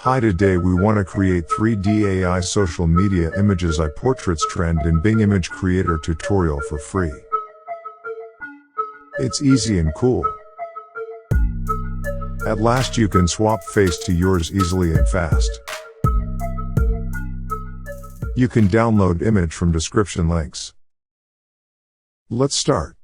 Hi, today we want to create 3D AI social media images portraits trend in Bing Image Creator tutorial for free. It's easy and cool. At last you can swap face to yours easily and fast. You can download image from description links. Let's start.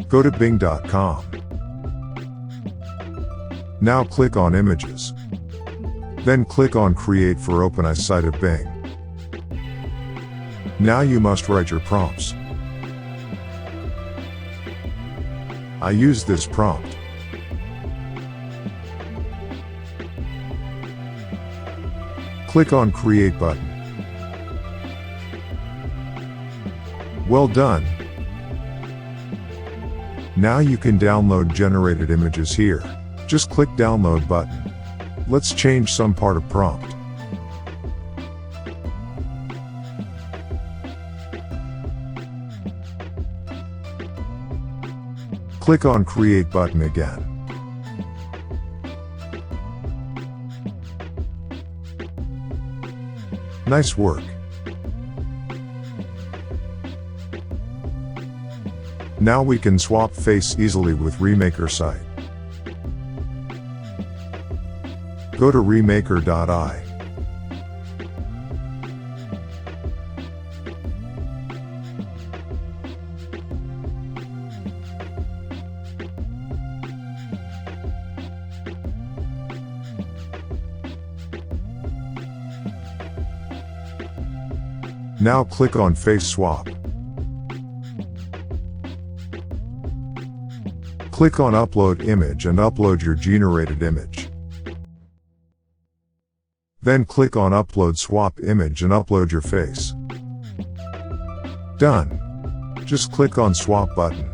Go to bing.com. Now click on Images. Then click on Create for open a site of Bing. Now you must write your prompts. I use this prompt. Click on Create button. Well done. Now you can download generated images here. Just click Download button. Let's change some part of prompt. Click on Create button again. Nice work. Now we can swap face easily with Remaker site. Go to remaker.ai. Now click on Face Swap. Click on Upload Image and upload your generated image. Then click on Upload Swap Image and upload your face. Done. Just click on Swap button.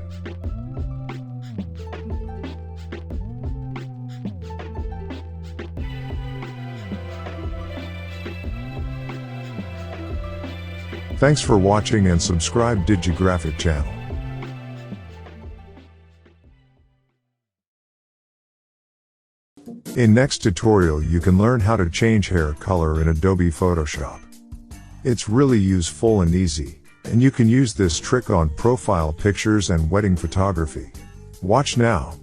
Thanks for watching and subscribe DigiGraphic channel. In next tutorial you can learn how to change hair color in Adobe Photoshop. It's really useful and easy, and you can use this trick on profile pictures and wedding photography. Watch now.